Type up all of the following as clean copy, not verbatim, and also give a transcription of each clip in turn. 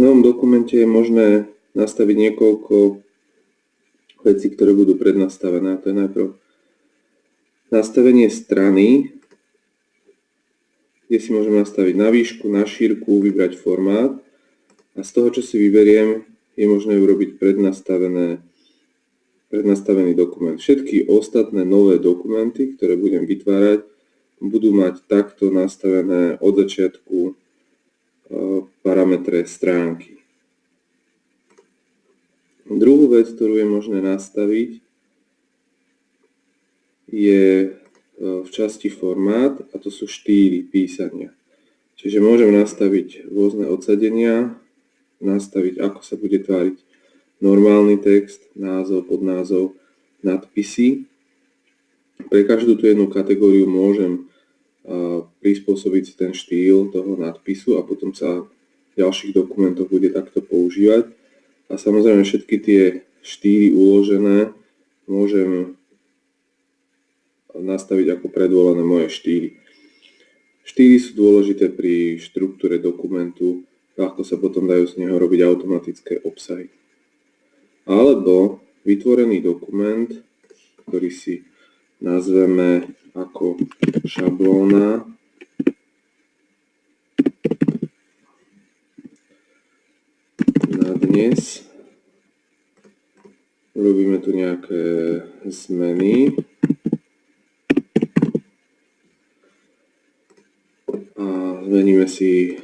novom dokumente je možné nastaviť niekoľko vecí, ktoré budú prednastavené. To je najprv nastavenie strany, kde si môžem nastaviť na výšku, na šírku, vybrať formát a z toho, čo si vyberiem, je možné urobiť prednastavený dokument. Všetky ostatné nové dokumenty, ktoré budem vytvárať, budú mať takto nastavené od začiatku parametre stránky. Druhú vec, ktorú je možné nastaviť, je v časti formát a to sú štýly písania. Čiže môžem nastaviť rôzne odsadenia, nastaviť, ako sa bude tváriť normálny text, názov, podnázov, nadpisy. Pre každú tú jednu kategóriu môžem prispôsobiť si ten štýl toho nadpisu a potom sa v ďalších dokumentoch bude takto používať. A samozrejme všetky tie štýly uložené môžem nastaviť ako predvolené moje štýly. Štýly sú dôležité pri štruktúre dokumentu, ľahko sa potom dajú z neho robiť automatické obsahy. Alebo vytvorený dokument, ktorý si nazveme ako šablóna, na dnes. Urobíme tu nejaké zmeny. A zmeníme si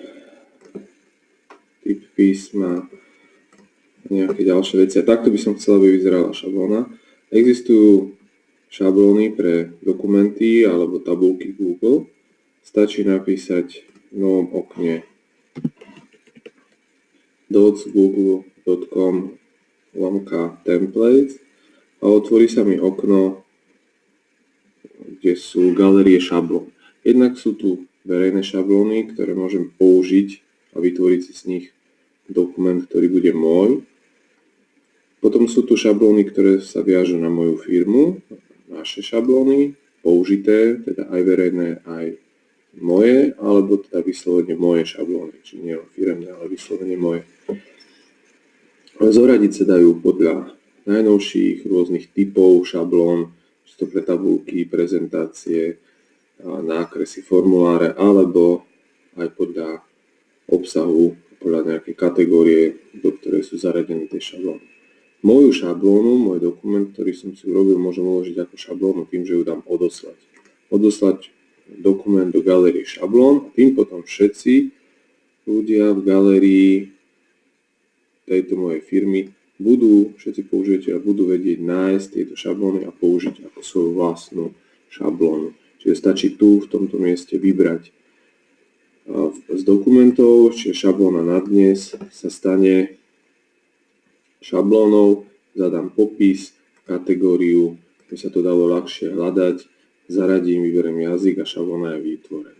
typ písma, nejaké ďalšie veci. A takto by som chcel, aby vyzerala šablóna. Existujú šablóny pre dokumenty alebo tabulky Google. Stačí napísať v novom okne docs.google.com/templates a otvorí sa mi okno, kde sú galérie šablón. Jednak sú tu verejné šablóny, ktoré môžem použiť a vytvoriť si z nich dokument, ktorý bude môj. Potom sú tu šablóny, ktoré sa viažú na moju firmu, naše šablóny, použité, teda aj verejné, aj moje, alebo teda vyslovene moje šablóny, či nie firemné, ale vyslovene moje. Zoradiť sa dajú podľa najnovších rôznych typov šablón, či to pre tabulky, prezentácie, nákresy, formuláre, alebo aj podľa obsahu, podľa nejakej kategórie, do ktorej sú zaradené tie šablóny. Moju šablónu, môj dokument, ktorý som si urobil, môžem uložiť ako šablónu tým, že ju dám odoslať. Odoslať dokument do galérie šablón a tým potom všetci ľudia v galérii tejto mojej firmy všetci používateľia budú vedieť nájsť tieto šablóny a použiť ako svoju vlastnú šablónu. Čiže stačí tu v tomto mieste vybrať z dokumentov, čiže šablóna na dnes sa stane šablónou, zadám popis, kategóriu, aby sa to dalo ľahšie hľadať, zaradím, vyberiem jazyk a šablóna je vytvorená.